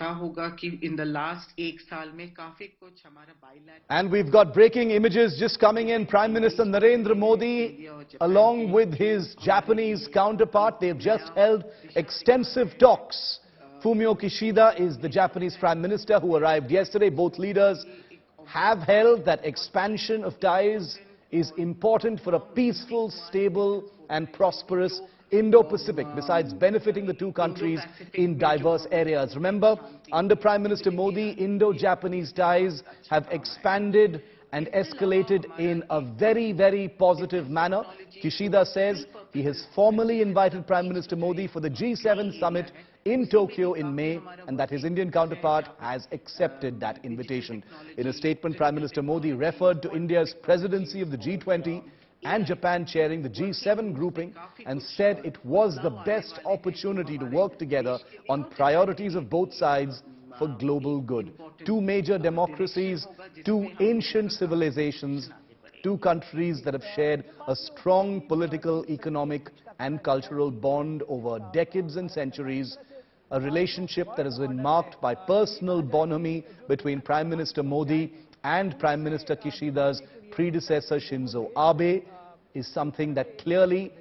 in the last एक साल में काफी कुछ हमारा bilateral. And we've got breaking images just coming in. Prime Minister Narendra Modi, along with his Japanese counterpart, they've just held extensive talks. Fumio Kishida is the Japanese Prime Minister who arrived yesterday. Both leaders have held that expansion of ties is important for a peaceful, stable and prosperous Indo-Pacific, besides benefiting the two countries in diverse areas. Remember, under Prime Minister Modi, Indo-Japanese ties have expanded and escalated in a very, very positive manner. Kishida says he has formally invited Prime Minister Modi for the G7 summit in Tokyo in May, and that his Indian counterpart has accepted that invitation. In a statement, Prime Minister Modi referred to India's presidency of the G20 and Japan chairing the G7 grouping and said it was the best opportunity to work together on priorities of both sides for global good. Two major democracies, two ancient civilizations, two countries that have shared a strong political, economic and cultural bond over decades and centuries, a relationship that has been marked by personal bonhomie between Prime Minister Modi and Prime Minister Kishida's predecessor Shinzo Abe, is something that clearly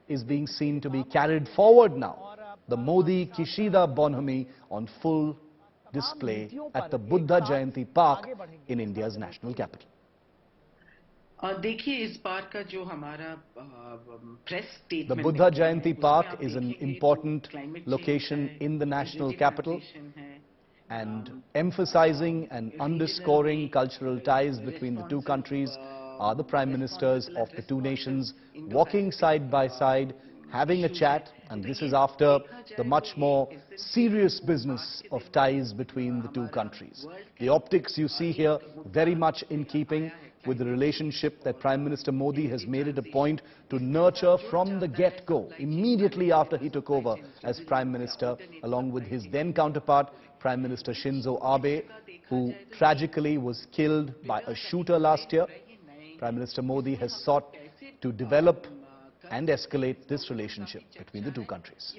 is being seen to be carried forward now. The Modi-Kishida bonhomie on full display at the Buddha Jayanti Park in India's national capital. देखिए इस बार का जो हमारा press statement, the Buddha Jayanti Park is an important location in the national capital, and emphasizing and underscoring cultural ties between the two countries are the prime ministers of the two nations walking side by side, having a chat, and this is after the much more serious business of ties between the two countries. The optics you see here very much in keeping with the relationship that Prime Minister Modi has made it a point to nurture from the get-go, immediately after he took over as Prime Minister, along with his then counterpart, Prime Minister Shinzo Abe, who tragically was killed by a shooter last year. Prime Minister Modi has sought to develop and escalate this relationship between the two countries.